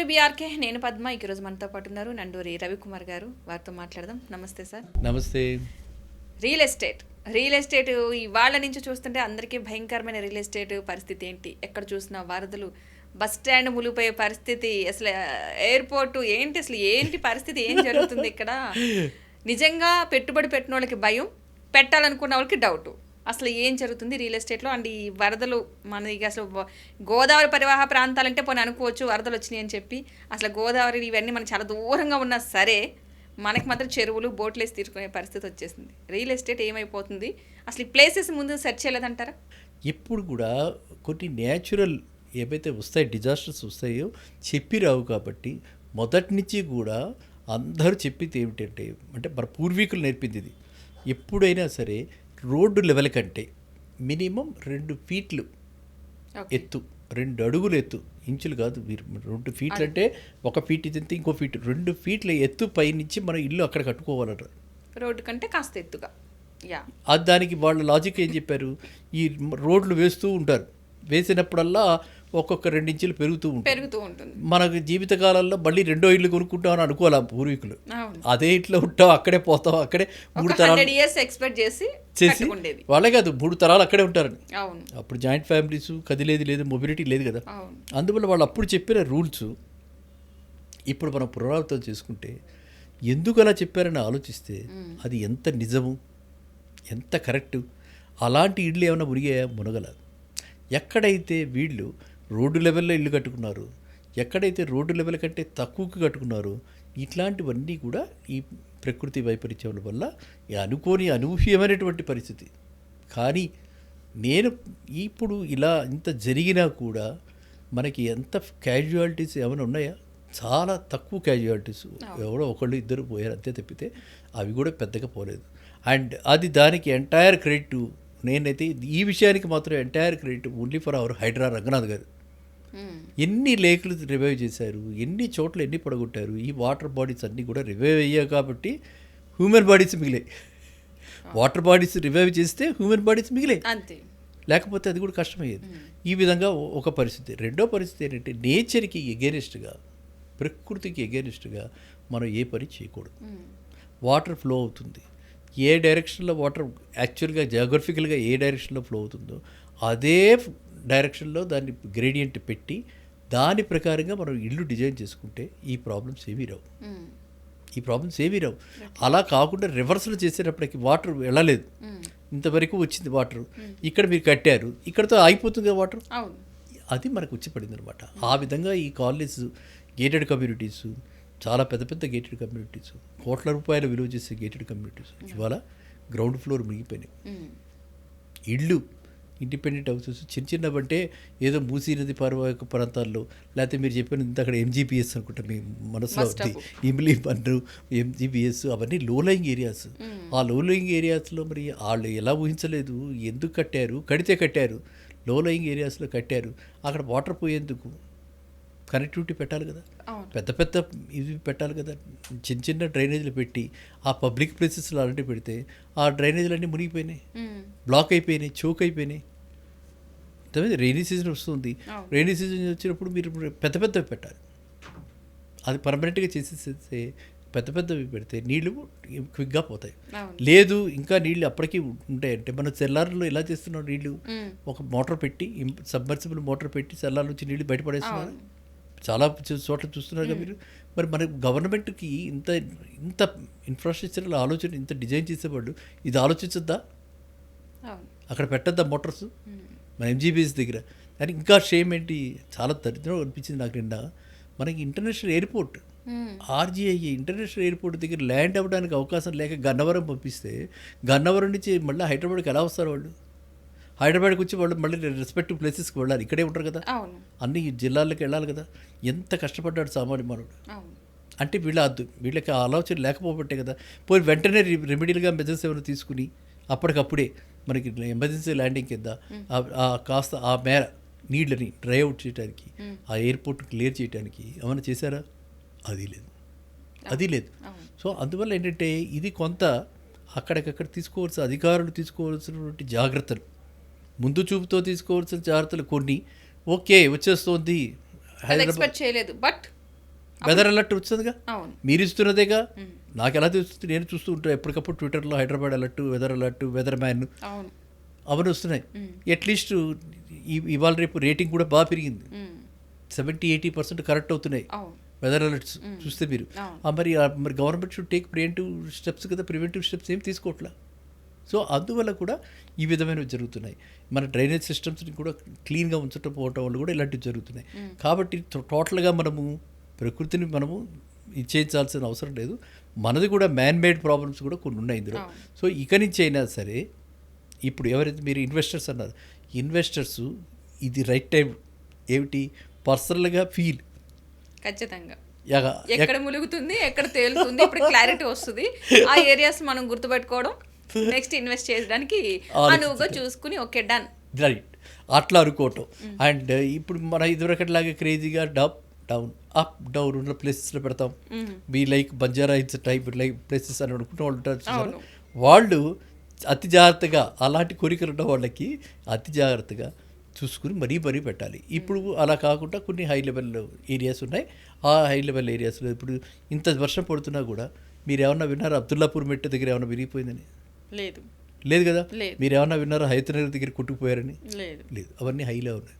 BRK, నేను పద్మ. ఈరోజు మనతో పాటు ఉన్నారు నండూరి రవికుమార్ గారు. వారితో మాట్లాడదాం. నమస్తే సార్. నమస్తే. రియల్ ఎస్టేట్ ఇవాళ నుంచి చూస్తుంటే అందరికీ భయంకరమైన రియల్ ఎస్టేట్ పరిస్థితి ఏంటి, ఎక్కడ చూసినా వరదలు, బస్ స్టాండ్ మునిగిపోయే పరిస్థితి, అసలు ఎయిర్పోర్టు ఏంటి, అసలు ఏంటి పరిస్థితి, ఏం జరుగుతుంది ఇక్కడ? నిజంగా పెట్టుబడి పెట్టిన వాళ్ళకి భయం, పెట్టాలనుకున్న వాళ్ళకి డౌట్. అసలు ఏం జరుగుతుంది రియల్ ఎస్టేట్లో? అండ్ ఈ వరదలు మనకి అసలు గోదావరి పరివాహ ప్రాంతాలంటే పోనీ అనుకోవచ్చు వరదలు వచ్చినాయి అని చెప్పి, అసలు గోదావరి ఇవన్నీ మనకు చాలా దూరంగా ఉన్నా సరే మనకి మాత్రం చెరువులు బోట్లు వేసి తీసుకునే పరిస్థితి వచ్చేసింది. రియల్ ఎస్టేట్ ఏమైపోతుంది? అసలు ఈ ప్లేసెస్ ముందు సెర్చ్ చేయలేదంటారా? ఇప్పుడు కూడా కొన్ని న్యాచురల్ ఏవైతే వస్తాయి, డిజాస్టర్స్ వస్తాయో చెప్పి రావు. కాబట్టి మొదటి నుంచి కూడా అందరూ చెప్పింది ఏమిటంటే, అంటే మన పూర్వీకులు నేర్పింది ఇది, ఎప్పుడైనా సరే రోడ్డు లెవెల్ కంటే మినిమం 2 ఫీట్లు ఎత్తు, 2 అడుగులు ఎత్తు, ఇంచులు కాదు, 2 ఫీట్లు అంటే 1 ఫీట్ ఇది ఇంకో ఫీట్, 2 ఫీట్ల ఎత్తు పైనుంచి మనం ఇల్లు అక్కడ కట్టుకోవాలట. రోడ్డు కంటే కాస్త ఎత్తుగా. అది దానికి వాళ్ళ లాజిక్ ఏం చెప్పారు, ఈ రోడ్లు వేస్తూ ఉంటారు, వేసినప్పుడల్లా ఒక్కొక్క 2 ఇంచులు పెరుగుతూ ఉంటుంది. మనకు జీవితకాలంలో మళ్ళీ 2వ ఇల్లు కొనుక్కుంటామని అనుకోవాలి పూర్వీకులు. అదే ఇంట్లో ఉంటాం, అక్కడే పోతాం, అక్కడే 3 తరాలు ఎక్స్పెక్ట్ చేసి వాళ్ళే కాదు 3 తరాలు అక్కడే ఉంటారని. అప్పుడు జాయింట్ ఫ్యామిలీస్, కదిలేదు లేదు, మొబిలిటీ లేదు కదా. అందువల్ల వాళ్ళు అప్పుడు చెప్పిన రూల్స్ ఇప్పుడు మనం పునరావృతం చేసుకుంటే ఎందుకు అలా చెప్పారని ఆలోచిస్తే అది ఎంత నిజము, ఎంత కరెక్టు. అలాంటి ఇళ్ళు ఏమైనా మునిగాయా? మునగల. ఎక్కడైతే వీళ్ళు రోడ్డు లెవెల్లో ఇల్లు కట్టుకున్నారు, ఎక్కడైతే రోడ్డు లెవెల్ కంటే తక్కువకి కట్టుకున్నారు, ఇట్లాంటివన్నీ కూడా ఈ ప్రకృతి వైపరీత్యం వల్ల అనుకోని అనూహ్యమైనటువంటి పరిస్థితి. కానీ నేను ఇప్పుడు ఇలా ఇంత జరిగినా కూడా మనకి ఎంత క్యాజువాలిటీస్ ఏమైనా ఉన్నాయా? చాలా తక్కువ క్యాజువాలిటీస్, ఎవరో ఒకళ్ళు ఇద్దరు పోయారు అంతే తప్పితే అవి కూడా పెద్దగా పోలేదు. అండ్ అది దానికి ఎంటైర్ క్రెడిట్, నేనైతే ఈ విషయానికి మాత్రం entire credit only for our HYDRAA Ranganath గారు. ఎన్ని లేకులు రివైవ్ చేశారు, ఎన్ని చోట్ల ఎన్ని పడగొట్టారు. ఈ వాటర్ బాడీస్ అన్నీ కూడా రివైవ్ అయ్యాయి కాబట్టి హ్యూమన్ బాడీస్ మిగిలే. వాటర్ బాడీస్ రివైవ్ చేస్తే హ్యూమన్ బాడీస్ మిగిలే, లేకపోతే అది కూడా కష్టమయ్యేది. ఈ విధంగా ఒక పరిస్థితి. రెండో పరిస్థితి ఏంటంటే, నేచర్కి ఎగెనిస్ట్గా, ప్రకృతికి ఎగెనిస్ట్గా మనం ఏ పని చేయకూడదు. వాటర్ ఫ్లో అవుతుంది, ఏ డైరెక్షన్లో వాటర్ యాక్చువల్గా జియోగ్రఫికల్గా ఏ డైరెక్షన్లో ఫ్లో అవుతుందో అదే డైరెక్షన్లో దాన్ని గ్రేడియంట్ పెట్టి దాని ప్రకారంగా మనం ఇల్లు డిజైన్ చేసుకుంటే ఈ ప్రాబ్లమ్స్ ఏమీ రావు. అలా కాకుండా రివర్సల్ చేసేటప్పటికి వాటర్ వెళ్ళలేదు, ఇంతవరకు వచ్చింది వాటర్, ఇక్కడ మీరు కట్టారు, ఇక్కడతో అయిపోతుంది వాటర్, అది మనకు వచ్చి పడింది అనమాట. ఆ విధంగా ఈ కాలనీస్, గేటెడ్ కమ్యూనిటీస్, చాలా పెద్ద పెద్ద గేటెడ్ కమ్యూనిటీస్, కోట్ల రూపాయల విలువ చేసే గేటెడ్ కమ్యూనిటీస్ ఇవాళ గ్రౌండ్ ఫ్లోర్ మునిగిపోయినాయి. ఇళ్ళు, ఇండిపెండెంట్ హౌసెస్ చిన్నవంటే ఏదో మూసీ నది పరివాహక ప్రాంతాల్లో, లేకపోతే మీరు చెప్పిన ఇంత అక్కడ ఎంజీపీఎస్ అనుకుంటా మీ మనసులో ఉంది, ఇమ్లీ బండ్రు, ఎంజీపీఎస్, అవన్నీ లోలయింగ్ ఏరియాస్. ఆ లోలయింగ్ ఏరియాస్లో మరి వాళ్ళు ఎలా ఊహించలేదు, ఎందుకు కట్టారు, కట్టారు, లోలయింగ్ ఏరియాస్లో కట్టారు. అక్కడ వాటర్ పోయేందుకు కనెక్టివిటీ పెట్టాలి కదా, పెద్ద పెద్ద ఇవి పెట్టాలి కదా. చిన్న డ్రైనేజీలు పెట్టి ఆ పబ్లిక్ ప్లేసెస్లో అలాంటివి పెడితే ఆ డ్రైనేజీలన్నీ మునిగిపోయినాయి, బ్లాక్ అయిపోయినాయి, చోక్ అయిపోయినాయి. రెయినీ సీజన్ వస్తుంది, రెయినీ సీజన్ వచ్చినప్పుడు మీరు పెద్ద పెద్దవి పెట్టాలి. అది పర్మనెంట్గా చేసేస్తే పెద్ద పెద్దవి పెడితే నీళ్లు క్విక్గా పోతాయి. లేదు ఇంకా నీళ్ళు అప్పటికీ ఉంటాయంటే, మన సెల్లార్లో ఎలా చేస్తున్నాం, నీళ్లు ఒక మోటార్ పెట్టి, సబ్మర్సిబుల్ మోటార్ పెట్టి సెల్లార్ నుంచి నీళ్ళు బయటపడేస్తున్నారు. చాలా చోట్ల చూస్తున్నారు కదా మీరు. మరి మన గవర్నమెంట్కి ఇంత ఇంత ఇన్ఫ్రాస్ట్రక్చరల్ ఆలోచన, ఇంత డిజైన్ చేసేవాళ్ళు ఇది ఆలోచించద్దా? అక్కడ పెట్టద్దా మోటార్స్ మన ఎంజీబీఎస్ దగ్గర? కానీ ఇంకా షేమ్ ఏంటి, చాలా దరిద్రం అనిపించింది నాకు నిన్న. మనకి international airport, RGI international airport దగ్గర ల్యాండ్ అవ్వడానికి అవకాశం లేక గన్నవరం పంపిస్తే, గన్నవరం నుంచి మళ్ళీ హైదరాబాద్కి ఎలా వస్తారు వాళ్ళు? హైదరాబాద్కి వచ్చి వాళ్ళు మళ్ళీ రెస్పెక్టివ్ ప్లేసెస్కి వెళ్ళాలి, ఇక్కడే ఉంటారు కదా, అన్ని జిల్లాలకు వెళ్ళాలి కదా. ఎంత కష్టపడ్డాడు సామాన్య మానవుడు. అంటే వీళ్ళకి ఆలోచన లేకపోబట్టే కదా. పోయి వెంటనే రెమెడియల్గా మెజర్స్ ఏమైనా తీసుకుని అప్పటికప్పుడే మనకి ఎమర్జెన్సీ ల్యాండింగ్ కింద కాస్త ఆ మేర నీళ్ళని డ్రై అవుట్ చేయడానికి, ఆ ఎయిర్పోర్ట్ క్లియర్ చేయడానికి ఏమైనా చేశారా? అది లేదు. సో అందువల్ల ఏంటంటే, ఇది కొంత అక్కడికక్కడ తీసుకోవాల్సిన అధికారులు తీసుకోవాల్సినటువంటి జాగ్రత్తలు, ముందు చూపుతో తీసుకోవాల్సిన జాగ్రత్తలు కొన్ని. ఓకే వచ్చేస్తోంది, ఎక్స్పెక్ట్ చేయలేదు, బట్ వెదర్ అలర్ట్ వస్తుందిగా, అవును. మీరు ఇస్తున్నదేగా. నాకు ఎలా తెలుస్తుంది? నేను చూస్తూ ఉంటాను ఎప్పటికప్పుడు ట్విట్టర్లో హైదరాబాద్ అలర్ట్, వెదర్ మ్యాన్ అవును. అవన్నీ వస్తున్నాయి. అట్లీస్ట్ ఇవాళ రేపు రేటింగ్ కూడా బాగా పెరిగింది. 70-80% కరెక్ట్ అవుతున్నాయి అవును. వెదర్ అలర్ట్స్ చూస్తే మీరు. మరి government should take preventive steps కదా, ప్రివెంటివ్ స్టెప్స్ ఏం తీసుకోవట్లా. సో అందువల్ల కూడా ఈ విధమైనవి జరుగుతున్నాయి. మన డ్రైనేజ్ సిస్టమ్స్ని కూడా క్లీన్గా ఉంచడం పోవటం వల్ల కూడా ఇలాంటివి జరుగుతున్నాయి. కాబట్టి టోటల్గా మనము ప్రకృతిని మనము ఇచ్చేయించాల్సిన అవసరం లేదు. మనది కూడా మ్యాన్ మేడ్ ప్రాబ్లమ్స్ కూడా కొన్ని ఉన్నాయి ఇందులో. సో ఇక నుంచి అయినా సరే ఇప్పుడు ఎవరైతే మీరు ఇన్వెస్టర్స్ అన్నారు, ఇన్వెస్టర్స్ ఇది రైట్ టైం ఏమిటి పర్సనల్గా ఫీల్ ఖచ్చితంగా ఎక్కడ ములుగుతుంది, ఎక్కడ తేలుతుంది, ఇప్పుడు క్లారిటీ వస్తుంది. ఆ ఏరియాస్ మనం గుర్తుపెట్టుకోవడం, నెక్స్ట్ ఇన్వెస్ట్ చేయడానికి అనువుగా చూసుకుని ఓకే డన్ రైట్ అట్లా అనుకోవటం. అండ్ ఇప్పుడు మన ఇదివరకట్లాగా క్రేజీగా డౌన్ అప్ డౌన్ ఉన్న ప్లేసెస్లో పెడతాం. మీ like Banjara Hills type like places అని అనుకుంటే వాళ్ళు ఉంటారు. వాళ్ళు అతి జాగ్రత్తగా అలాంటి కోరికలు ఉన్న వాళ్ళకి అతి జాగ్రత్తగా చూసుకుని మరీ పెట్టాలి. ఇప్పుడు అలా కాకుండా కొన్ని హై లెవెల్ ఏరియాస్ ఉన్నాయి. ఆ హై లెవెల్ ఏరియాస్లో ఇప్పుడు ఇంత వర్షం పడుతున్నా కూడా మీరు ఏమన్నా విన్నారా అబ్దుల్లాపూర్ మెట్టు దగ్గర ఏమన్నా విరిగిపోయిందని? లేదు కదా. మీరు ఏమన్నా విన్నారా హైదరాబాద్ దగ్గర కొట్టుకుపోయారని? లేదు. అవన్నీ హైలో ఉన్నాయి.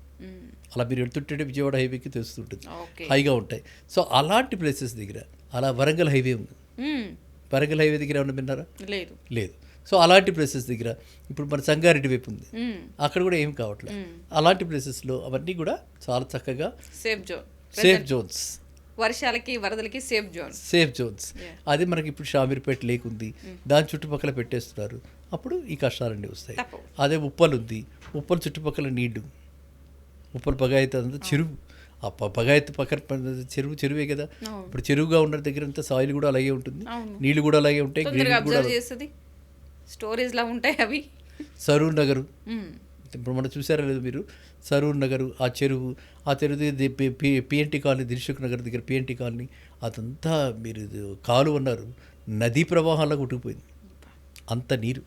అలా మీరు వెళ్తుంటే విజయవాడ హైవేకి తెలుస్తుంటుంది, హైగా ఉంటాయి. సో అలాంటి ప్లేసెస్ దగ్గర, అలా వరంగల్ హైవే ఉంది, వరంగల్ హైవే దగ్గర ఏమన్నా విన్నారా? లేదు. సో అలాంటి ప్లేసెస్ దగ్గర ఇప్పుడు మన సంగారెడ్డి వైపు ఉంది, అక్కడ కూడా ఏం కావట్లేదు. అలాంటి ప్లేసెస్లో అవన్నీ కూడా చాలా చక్కగా సేఫ్ జోన్స్, వర్షాలకి వరదలకి సేఫ్ జోన్స్. అది మనకి ఇప్పుడు షామీర్పేట లేక్ ఉంది, దాని చుట్టుపక్కల పెట్టేస్తున్నారు. అప్పుడు ఈ కష్టాలన్నీ వస్తాయి. అదే ఉప్పల్ ఉంది, ఉప్పల్ చుట్టుపక్కల నీళ్లు, ఉప్పల్ బగాయత్ అంతా చెరువు, ఆ బగాయత్ పక్కన చెరువే కదా. ఇప్పుడు చెరువుగా ఉన్న దగ్గర అంతా సాయిల్ కూడా అలాగే ఉంటుంది, నీళ్లు కూడా అలాగే ఉంటాయి, స్టోరేజ్ లా ఉంటాయి అవి. సరూర్ నగరు ఇప్పుడు మనం చూసారా లేదు మీరు, సరూర్ నగరు ఆ చెరువు పిఎన్టీ కాలనీ, దిల్సుఖ్ నగర్ దగ్గర పిఎన్టీ కాలనీ, అదంతా మీరు కాలు అన్నారు నదీ ప్రవాహాల్లో కొట్టుకుపోయింది. అంత నీరు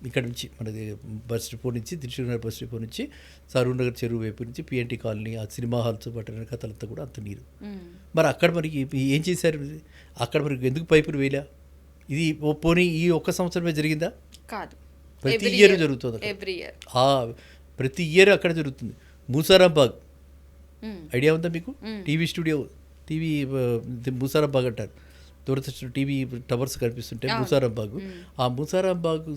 ఇక్కడ నుంచి మనది బస్ డిపో నుంచి, దిల్సుఖ్ నగర్ బస్ డిపో నుంచి సరూర్ నగర్ చెరువు వైపు నుంచి పిఎన్టీ కాలనీ, ఆ సినిమా హాల్స్ పట్టిన కథలంతా కూడా అంత నీరు. మరి అక్కడ మనకి ఏం చేశారు? అక్కడ మనకి ఎందుకు పైపులు వేయలే? ఇది పోనీ ఈ ఒక్క సంవత్సరమే జరిగిందా? కాదు, ప్రతి ఇయర్ జరుగుతుంది. ప్రతి ఇయర్ అక్కడ జరుగుతుంది. మూసారాంబాగ్ ఐడియా ఉందా మీకు? టీవీ మూసారాంబాగ్ అంటారు, దూరదర్శన్ టీవీ టవర్స్ కనిపిస్తుంటే మూసారాంబాగ్. ఆ మూసారాంబాగ్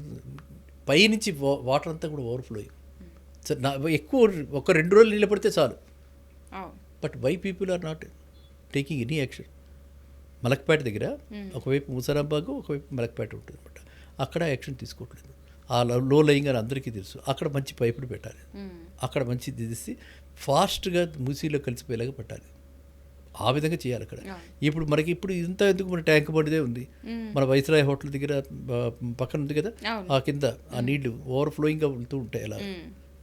పైనుంచి వాటర్ అంతా కూడా ఓవర్ఫ్లో ఎక్కువ, ఒక 2 రోజులు నీళ్ళు పడితే చాలు. But why people are not taking any action? Malakpet దగ్గర ఒకవైపు మూసారాంబాగ్, ఒకవైపు మలక్పేట ఉంటుంది అనమాట. అక్కడ యాక్షన్ తీసుకోవట్లేదు. ఆ లో లయింగ్ అని అందరికీ తెలుసు. అక్కడ మంచి పైపులు పెట్టాలి, అక్కడ మంచి తీసి ఫాస్ట్గా మూసీలో కలిసిపోయేలాగా పెట్టాలి. ఆ విధంగా చేయాలి అక్కడ. ఇప్పుడు మనకి ఇంత ఎందుకు, మన ట్యాంక్ బండిదే ఉంది, మన వైస్రాయ్ హోటల్ దగ్గర పక్కన ఉంది కదా, ఆ కింద ఆ నీళ్లు ఓవర్ఫ్లోయింగ్గా వెళ్తూ ఉంటాయి. అలా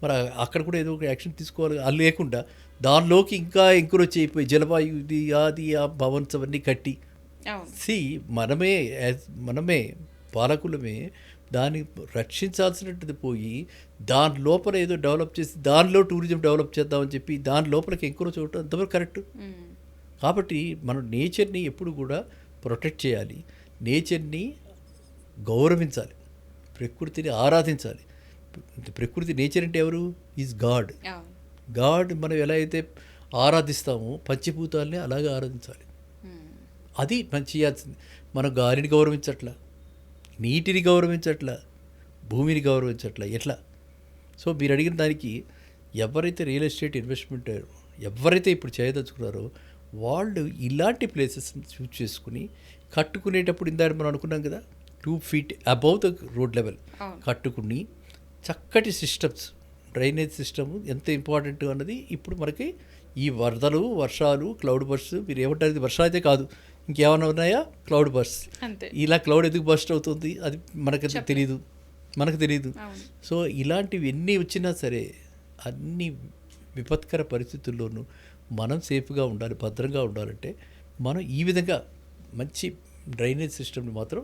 మరి అక్కడ కూడా ఏదో ఒక యాక్షన్ తీసుకోవాలి. అది లేకుండా దానిలోకి ఇంకా ఎంకరేజ్ అయిపోయి జలవాయు ఇది అది ఆ భవన్స్ అవన్నీ కట్టి మనమే పాలకులమే దాన్ని రక్షించాల్సినట్టుది పోయి దాని లోపల ఏదో డెవలప్ చేసి దానిలో టూరిజం డెవలప్ చేద్దామని చెప్పి దాని లోపలికి ఎంకరేజ్ చూడటం అంతవరకు కరెక్ట్. కాబట్టి మనం నేచర్ని ఎప్పుడు కూడా ప్రొటెక్ట్ చేయాలి, నేచర్ని గౌరవించాలి, ప్రకృతిని ఆరాధించాలి. ప్రకృతి, నేచర్ అంటే ఎవరు? Is God. మనం ఎలా అయితే ఆరాధిస్తామో పంచభూతాలని అలాగే ఆరాధించాలి. అది మనం చేయాల్సింది. మనం గాలిని గౌరవించట్లా, నీటిని గౌరవించట్లా, భూమిని గౌరవించట్లా, ఎట్లా? సో మీరు అడిగిన దానికి ఎవరైతే రియల్ ఎస్టేట్ ఇన్వెస్ట్మెంట్ ఎవరైతే ఇప్పుడు చేయదలుచుకున్నారో వాళ్ళు ఇలాంటి ప్లేసెస్ని చూస్ చేసుకుని కట్టుకునేటప్పుడు ఇందాక మనం అనుకున్నాం కదా 2 feet above the road level కట్టుకుని చక్కటి సిస్టమ్స్, డ్రైనేజ్ సిస్టమ్ ఎంత ఇంపార్టెంట్ అన్నది ఇప్పుడు మనకి ఈ వరదలు, వర్షాలు, క్లౌడ్ బర్స్ట్, మీరు ఏమంటారు, వర్షాలు అయితే కాదు ఇంకేమైనా ఉన్నాయా, క్లౌడ్ బర్స్ట్. ఇలా క్లౌడ్ ఎందుకు బర్స్ట్ అవుతుంది అది మనకు తెలియదు. సో ఇలాంటివి ఎన్ని వచ్చినా సరే అన్ని విపత్కర పరిస్థితుల్లోనూ మనం సేఫ్గా ఉండాలి, భద్రంగా ఉండాలంటే మనం ఈ విధంగా మంచి డ్రైనేజ్ సిస్టమ్ని మాత్రం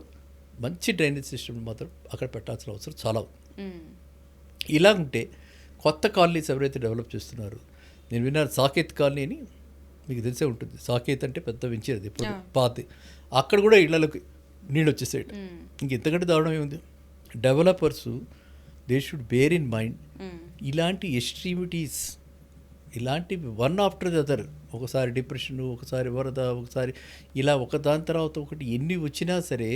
అక్కడ పెట్టాల్సిన అవసరం చాలా ఉంది. ఇలా ఉంటే కొత్త కాలనీస్ ఎవరైతే డెవలప్ చేస్తున్నారో, నేను విన్నాను సాకేత్ కాలనీ అని మీకు తెలిసే ఉంటుంది. సాకేత్ అంటే పెద్ద వెంచర్ అది ఇప్పుడు పాతి. అక్కడ కూడా ఇళ్లలోకి నీళ్ళు వచ్చేసాయి. ఇంకెంతకంటే దారుణం ఏముంది. Developers they should bear in mind ఇలాంటి ఎక్స్ట్రీమిటీస్, ఇలాంటి వన్ ఆఫ్టర్ ది అదర్, ఒకసారి డిప్రెషన్, ఒకసారి వరద, ఒకసారి ఇలా ఒకదాని తర్వాత ఒకటి ఎన్ని వచ్చినా సరే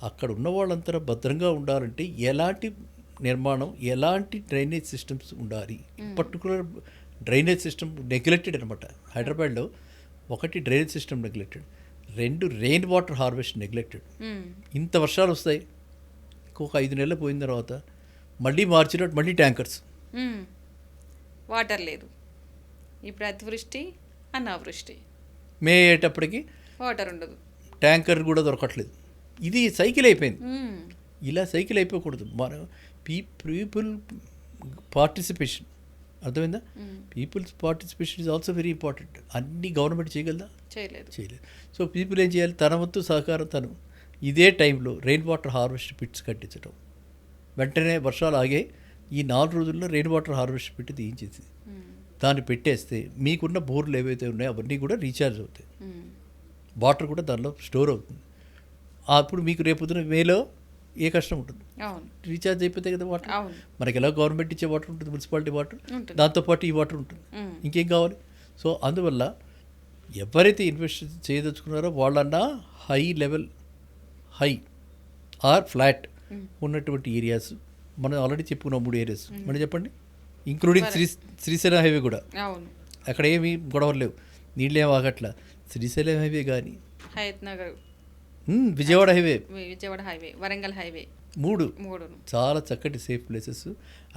అక్కడ ఉన్న వాళ్ళంతా భద్రంగా ఉండాలంటే ఎలాంటి నిర్మాణం, ఎలాంటి డ్రైనేజ్ సిస్టమ్స్ ఉండాలి. పర్టికులర్ డ్రైనేజ్ సిస్టమ్ నెగ్లెక్టెడ్ అనమాట. హైదరాబాద్లో ఒకటి drainage system neglected, 2 rain water harvest neglected. ఇంత వర్షాలు వస్తాయి, ఇంకొక 5 నెలలు పోయిన తర్వాత మళ్ళీ మార్చినట్టు మళ్ళీ ట్యాంకర్స్, వాటర్ లేదు. ఇప్పుడు అతివృష్టి, అనావృష్టి, మే అయ్యేటప్పటికి వాటర్ ఉండదు, ట్యాంకర్ కూడా దొరకట్లేదు. ఇది సైకిల్ అయిపోయింది. ఇలా సైకిల్ అయిపోకూడదు. మన పీపుల్ పార్టిసిపేషన్, అర్థమైందా? People's participation is also very important. అన్ని గవర్నమెంట్ చేయగలదా? చేయలేదు. సో పీపుల్ ఏం చేయాలి? తన వంతు సహకారం తను ఇదే టైంలో రెయిన్ వాటర్ హార్వెస్ట్ పిట్స్ కట్టించడం. వెంటనే వర్షాలు ఆగే ఈ 4 రోజుల్లో రెయిన్ వాటర్ హార్వెస్ట్ పిట్ తీయించేసి దాన్ని పెట్టేస్తే మీకున్న బోర్లు ఏవైతే ఉన్నాయో అవన్నీ కూడా రీఛార్జ్ అవుతాయి. వాటర్ కూడా దానిలో స్టోర్ అవుతుంది. అప్పుడు మీకు రేపొద్దున మేలో ఏ కష్టం ఉంటుంది? రీఛార్జ్ అయిపోతే కదా వాటర్. మనకి ఎలా గవర్నమెంట్ ఇచ్చే వాటర్ ఉంటుంది, మున్సిపాలిటీ వాటర్, దాంతోపాటు ఈ వాటర్ ఉంటుంది. ఇంకేం కావాలి? సో అందువల్ల ఎవరైతే ఇన్వెస్ట్ చేయదలుచుకున్నారో వాళ్ళన్నా high level, high or flat ఉన్నటువంటి ఏరియాస్, మనం ఆల్రెడీ చెప్పుకున్నాం 3 ఏరియాస్. మనం చెప్పండి, ఇంక్లూడింగ్ శ్రీశైలం హైవే కూడా. అక్కడ ఏమి గొడవలు లేవు, నీళ్ళు ఏమి ఆగట్లా. శ్రీశైలం హైవే కానీ, హయత్ నగర్, విజయవాడ హైవే, వరంగల్ హైవే, 3 చాలా చక్కటి సేఫ్ ప్లేసెస్.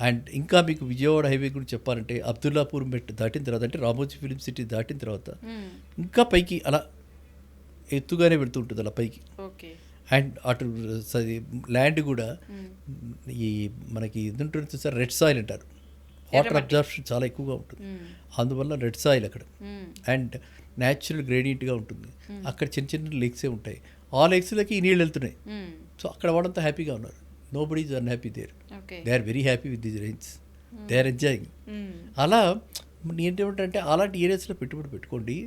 అండ్ ఇంకా మీకు విజయవాడ హైవే గురించి చెప్పాలంటే అబ్దుల్లాపూర్ మెట్ దాటిన తర్వాత, అంటే రామోజీ ఫిలిం సిటీ దాటిన తర్వాత ఇంకా పైకి అలా ఎత్తుగానే వెళ్తుంటుంది అలా పైకి. అండ్ అటు ల్యాండ్ కూడా ఈ మనకి ఇది ఉంటుంది సార్, రెడ్ సాయిల్ అంటారు. వాటర్ అబ్జార్ప్షన్ చాలా ఎక్కువగా ఉంటుంది, అందువల్ల రెడ్ సాయిల్ అక్కడ. అండ్ న్యాచురల్ గ్రేడియంట్గా ఉంటుంది. అక్కడ చిన్న చిన్న లేక్సే ఉంటాయి. ఆ లేక్స్లకి ఈ నీళ్ళు వెళ్తున్నాయి. సో అక్కడ వాళ్ళంతా హ్యాపీగా ఉన్నారు. Nobody is unhappy there. They are very happy with these rains. They are enjoying. అలా ఏంటంటే అలాంటి ఏరియాస్లో పెట్టుబడి పెట్టుకోండి,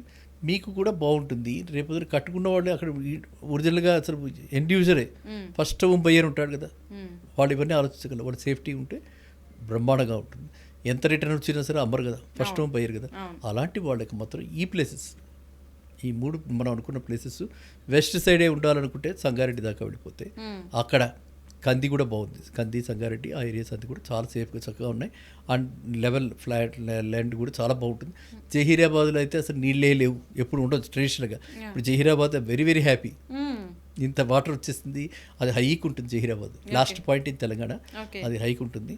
మీకు కూడా బాగుంటుంది. రేపు కట్టుకున్న వాళ్ళు అక్కడ ఒరిజినల్గా అసలు ఎండ్ యూజరే, ఫస్ట్ హోమ్ బయ్యర్ ఉంటాడు కదా, వాళ్ళు ఇవన్నీ ఆలోచించగలరు. వాళ్ళు సేఫ్టీ ఉంటే బ్రహ్మాండంగా ఉంటుంది. ఎంత రిటర్న్ వచ్చినా సరే అమ్మరు కదా, ఫస్ట్ హోమ్ బయ్యర్ కదా. అలాంటి వాళ్ళకి మాత్రం ఈ ప్లేసెస్, ఈ 3 మనం అనుకున్న ప్లేసెస్ వెస్ట్ సైడే ఉండాలనుకుంటే సంగారెడ్డి దాకా వెళ్ళిపోతే అక్కడ కంది కూడా బాగుంది. కంది, సంగారెడ్డి ఆ ఏరియాస్ అన్నీ కూడా చాలా సేఫ్గా చక్కగా ఉన్నాయి. అండ్ లెవెల్ ఫ్లాట్ ల్యాండ్ కూడా చాలా బాగుంటుంది. జహీరాబాద్లో అయితే అసలు నీళ్ళే లేవు, ఎప్పుడు ఉండొచ్చు ట్రెడిషనల్గా. ఇప్పుడు జహీరాబాద్ వెరీ వెరీ హ్యాపీ, ఇంత వాటర్ వచ్చేస్తుంది. అది హైక్ ఉంటుంది Zaheerabad, last point in Telangana, అది హైక్ ఉంటుంది.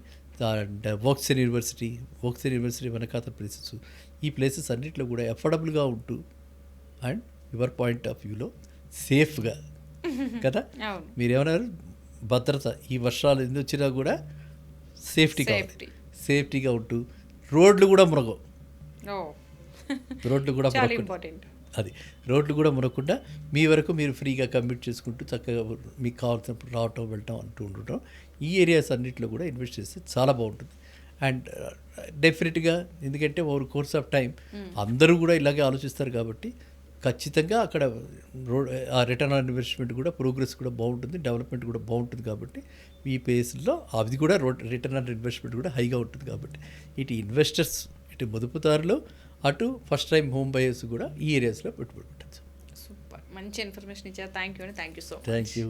అండ్ వోక్సెన్ యూనివర్సిటీ వెనకాతల ప్లేసెస్, ఈ ప్లేసెస్ అన్నింటిలో కూడా అఫోర్డబుల్గా ఉంటూ అండ్ యువర్ పాయింట్ ఆఫ్ వ్యూలో సేఫ్గా కదా. మీరేమన్నారు? భద్రత, ఈ వర్షాలు ఎందుకు వచ్చినా కూడా సేఫ్టీగా ఉంటూ రోడ్లు కూడా మునగవు. రోడ్లు కూడా అది రోడ్లు కూడా మునగకుండా మీ వరకు మీరు ఫ్రీగా కమ్యూట్ చేసుకుంటూ చక్కగా మీకు కావాల్సినప్పుడు రావటం వెళ్ళటం అంటూ ఉండటం, ఈ ఏరియాస్ అన్నింటిలో కూడా ఇన్వెస్ట్ చేస్తే చాలా బాగుంటుంది. అండ్ డెఫినెట్గా ఎందుకంటే ఓవర్ కోర్స్ ఆఫ్ టైం అందరూ కూడా ఇలాగే ఆలోచిస్తారు కాబట్టి ఖచ్చితంగా అక్కడ ఆ రిటర్న్ ఆన్ ఇన్వెస్ట్మెంట్ కూడా, ప్రోగ్రెస్ కూడా బాగుంటుంది, డెవలప్మెంట్ కూడా బాగుంటుంది. కాబట్టి ఈ ప్లేస్లో అది కూడా రిటర్న్ ఆన్ ఇన్వెస్ట్మెంట్ కూడా హైగా ఉంటుంది. కాబట్టి ఇటు ఇన్వెస్టర్స్, ఇటు మదుపుదారులు, అటు ఫస్ట్ టైం హోమ్ బయర్స్ కూడా ఈ ఏరియాస్లో పెట్టుబడి పెట్టచ్చు. సూపర్, మంచి ఇన్ఫర్మేషన్ ఇచ్చారు. Thank you so much. Thank you.